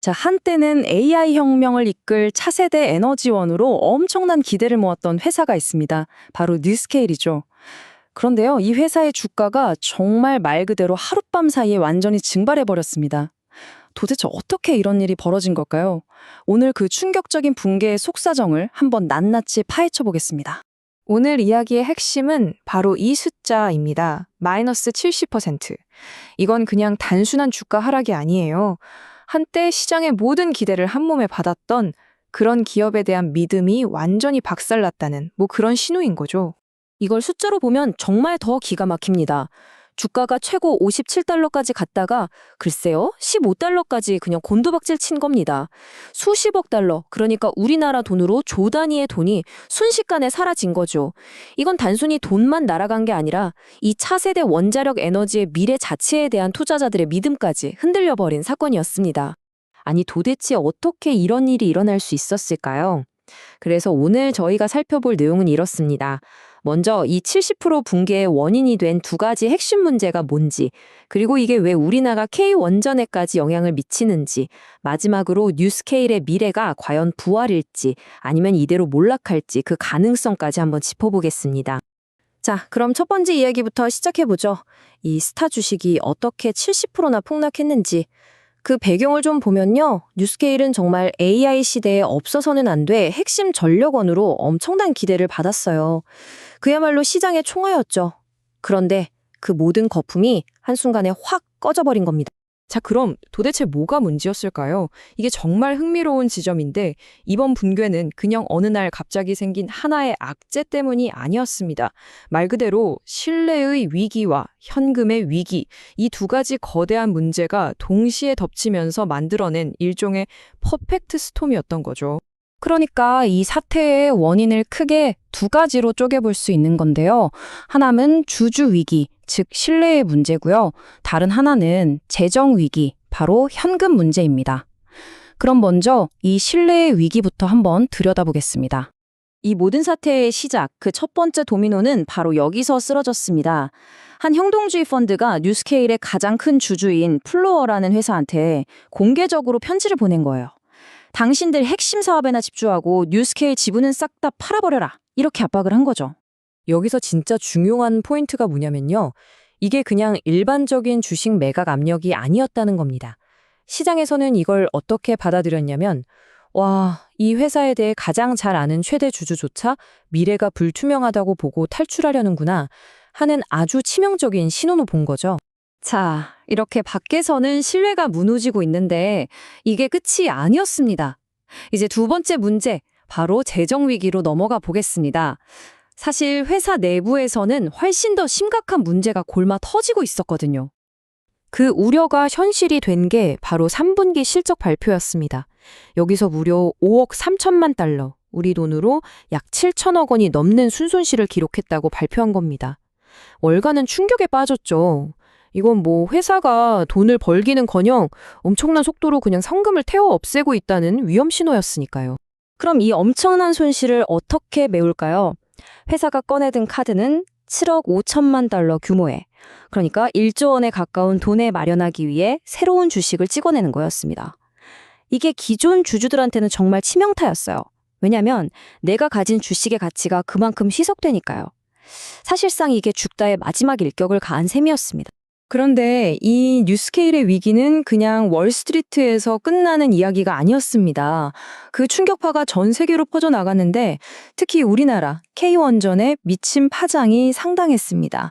자, 한때는 AI 혁명을 이끌 차세대 에너지원으로 엄청난 기대를 모았던 회사가 있습니다. 바로 뉴스케일이죠. 그런데요, 이 회사의 주가가 정말 말 그대로 하룻밤 사이에 완전히 증발해버렸습니다. 도대체 어떻게 이런 일이 벌어진 걸까요? 오늘 그 충격적인 붕괴의 속사정을 한번 낱낱이 파헤쳐 보겠습니다. 오늘 이야기의 핵심은 바로 이 숫자입니다. 마이너스 70%. 이건 그냥 단순한 주가 하락이 아니에요. 한때 시장의 모든 기대를 한몸에 받았던 그런 기업에 대한 믿음이 완전히 박살났다는 그런 신호인 거죠. 이걸 숫자로 보면 정말 더 기가 막힙니다. 주가가 최고 57달러까지 갔다가 글쎄요, 15달러까지 그냥 곤두박질 친 겁니다. 수십억 달러, 그러니까 우리나라 돈으로 조 단위의 돈이 순식간에 사라진 거죠. 이건 단순히 돈만 날아간 게 아니라 이 차세대 원자력 에너지의 미래 자체에 대한 투자자들의 믿음까지 흔들려버린 사건이었습니다. 아니, 도대체 어떻게 이런 일이 일어날 수 있었을까요? 그래서 오늘 저희가 살펴볼 내용은 이렇습니다. 먼저 이 70% 붕괴의 원인이 된 두 가지 핵심 문제가 뭔지, 그리고 이게 왜 우리나라 K원전에까지 영향을 미치는지, 마지막으로 뉴스케일의 미래가 과연 부활일지 아니면 이대로 몰락할지 그 가능성까지 한번 짚어보겠습니다. 자, 그럼 첫 번째 이야기부터 시작해보죠. 이 스타 주식이 어떻게 70%나 폭락했는지. 그 배경을 좀 보면요. 뉴스케일은 정말 AI 시대에 없어서는 안 돼 핵심 전력원으로 엄청난 기대를 받았어요. 그야말로 시장의 총화였죠. 그런데 그 모든 거품이 한순간에 확 꺼져버린 겁니다. 자, 그럼 도대체 뭐가 문제였을까요? 이게 정말 흥미로운 지점인데 이번 붕괴는 그냥 어느 날 갑자기 생긴 하나의 악재 때문이 아니었습니다. 말 그대로 신뢰의 위기와 현금의 위기, 이 두 가지 거대한 문제가 동시에 덮치면서 만들어낸 일종의 퍼펙트 스톰이었던 거죠. 그러니까 이 사태의 원인을 크게 두 가지로 쪼개볼 수 있는 건데요. 하나는 주주 위기, 즉 신뢰의 문제고요. 다른 하나는 재정 위기, 바로 현금 문제입니다. 그럼 먼저 이 신뢰의 위기부터 한번 들여다보겠습니다. 이 모든 사태의 시작, 그 첫 번째 도미노는 바로 여기서 쓰러졌습니다. 한 형동주의 펀드가 뉴스케일의 가장 큰 주주인 플로어라는 회사한테 공개적으로 편지를 보낸 거예요. 당신들 핵심 사업에나 집중하고 뉴스케일 지분은 싹 다 팔아버려라. 이렇게 압박을 한 거죠. 여기서 진짜 중요한 포인트가 뭐냐면요. 이게 그냥 일반적인 주식 매각 압력이 아니었다는 겁니다. 시장에서는 이걸 어떻게 받아들였냐면, 와, 이 회사에 대해 가장 잘 아는 최대 주주조차 미래가 불투명하다고 보고 탈출하려는구나 하는 아주 치명적인 신호로 본 거죠. 자, 이렇게 밖에서는 신뢰가 무너지고 있는데 이게 끝이 아니었습니다. 이제 두 번째 문제, 바로 재정 위기로 넘어가 보겠습니다. 사실 회사 내부에서는 훨씬 더 심각한 문제가 골마 터지고 있었거든요. 그 우려가 현실이 된 게 바로 3분기 실적 발표였습니다. 여기서 무려 5억 3천만 달러, 우리 돈으로 약 7천억 원이 넘는 순손실을 기록했다고 발표한 겁니다. 월가는 충격에 빠졌죠. 이건 회사가 돈을 벌기는커녕 엄청난 속도로 그냥 성금을 태워 없애고 있다는 위험 신호였으니까요. 그럼 이 엄청난 손실을 어떻게 메울까요? 회사가 꺼내든 카드는 7억 5천만 달러 규모의, 그러니까 1조 원에 가까운 돈에 마련하기 위해 새로운 주식을 찍어내는 거였습니다. 이게 기존 주주들한테는 정말 치명타였어요. 왜냐하면 내가 가진 주식의 가치가 그만큼 희석되니까요. 사실상 이게 죽다의 마지막 일격을 가한 셈이었습니다. 그런데 이 뉴스케일의 위기는 그냥 월스트리트에서 끝나는 이야기가 아니었습니다. 그 충격파가 전 세계로 퍼져나갔는데 특히 우리나라 K원전에 미친 파장이 상당했습니다.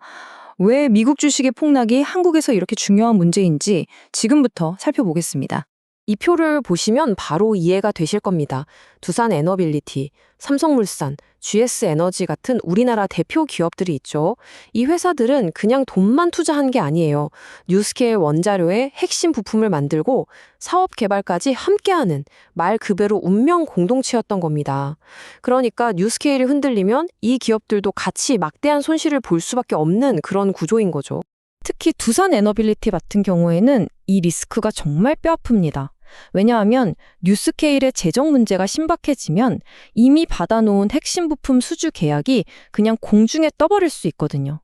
왜 미국 주식의 폭락이 한국에서 이렇게 중요한 문제인지 지금부터 살펴보겠습니다. 이 표를 보시면 바로 이해가 되실 겁니다. 두산 에너빌리티, 삼성물산, GS에너지 같은 우리나라 대표 기업들이 있죠. 이 회사들은 그냥 돈만 투자한 게 아니에요. 뉴스케일 원자료의 핵심 부품을 만들고 사업 개발까지 함께하는 말 그대로 운명 공동체였던 겁니다. 그러니까 뉴스케일이 흔들리면 이 기업들도 같이 막대한 손실을 볼 수밖에 없는 그런 구조인 거죠. 특히 두산 에너빌리티 같은 경우에는 이 리스크가 정말 뼈아픕니다. 왜냐하면 뉴스케일의 재정 문제가 신박해지면 이미 받아놓은 핵심 부품 수주 계약이 그냥 공중에 떠버릴 수 있거든요.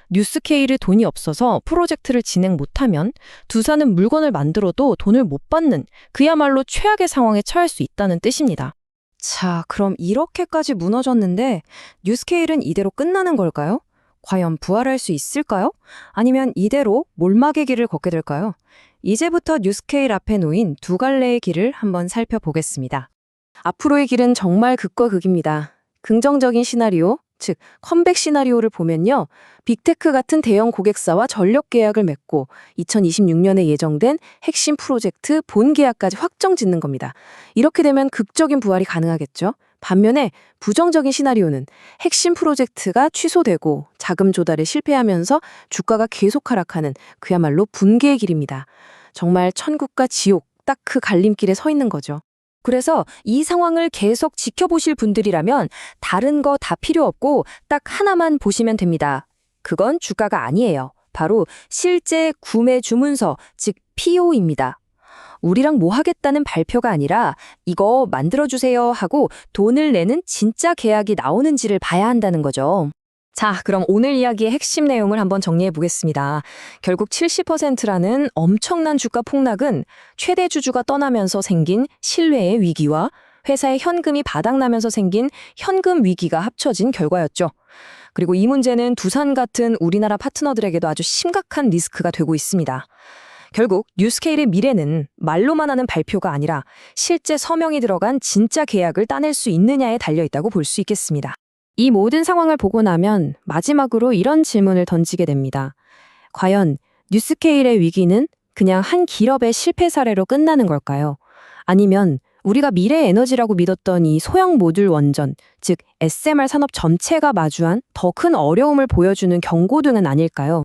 뉴스케일에 돈이 없어서 프로젝트를 진행 못하면 두산은 물건을 만들어도 돈을 못 받는 그야말로 최악의 상황에 처할 수 있다는 뜻입니다. 자, 그럼 이렇게까지 무너졌는데 뉴스케일은 이대로 끝나는 걸까요? 과연 부활할 수 있을까요? 아니면 이대로 몰락의 길을 걷게 될까요? 이제부터 뉴스케일 앞에 놓인 두 갈래의 길을 한번 살펴보겠습니다. 앞으로의 길은 정말 극과 극입니다. 긍정적인 시나리오, 즉 컴백 시나리오를 보면요. 빅테크 같은 대형 고객사와 전력 계약을 맺고 2026년에 예정된 핵심 프로젝트 본 계약까지 확정 짓는 겁니다. 이렇게 되면 극적인 부활이 가능하겠죠. 반면에 부정적인 시나리오는 핵심 프로젝트가 취소되고 자금 조달에 실패하면서 주가가 계속 하락하는 그야말로 붕괴의 길입니다. 정말 천국과 지옥, 딱 그 갈림길에 서 있는 거죠. 그래서 이 상황을 계속 지켜보실 분들이라면 다른 거 다 필요 없고 딱 하나만 보시면 됩니다. 그건 주가가 아니에요. 바로 실제 구매 주문서, 즉 PO입니다. 우리랑 뭐 하겠다는 발표가 아니라 이거 만들어주세요 하고 돈을 내는 진짜 계약이 나오는지를 봐야 한다는 거죠. 자, 그럼 오늘 이야기의 핵심 내용을 한번 정리해 보겠습니다. 결국 70%라는 엄청난 주가 폭락은 최대 주주가 떠나면서 생긴 신뢰의 위기와 회사의 현금이 바닥나면서 생긴 현금 위기가 합쳐진 결과였죠. 그리고 이 문제는 두산 같은 우리나라 파트너들에게도 아주 심각한 리스크가 되고 있습니다. 결국 뉴스케일의 미래는 말로만 하는 발표가 아니라 실제 서명이 들어간 진짜 계약을 따낼 수 있느냐에 달려있다고 볼 수 있겠습니다. 이 모든 상황을 보고 나면 마지막으로 이런 질문을 던지게 됩니다. 과연 뉴스케일의 위기는 그냥 한 기업의 실패 사례로 끝나는 걸까요? 아니면 우리가 미래 에너지라고 믿었던 이 소형 모듈 원전, 즉 SMR 산업 전체가 마주한 더 큰 어려움을 보여주는 경고등은 아닐까요?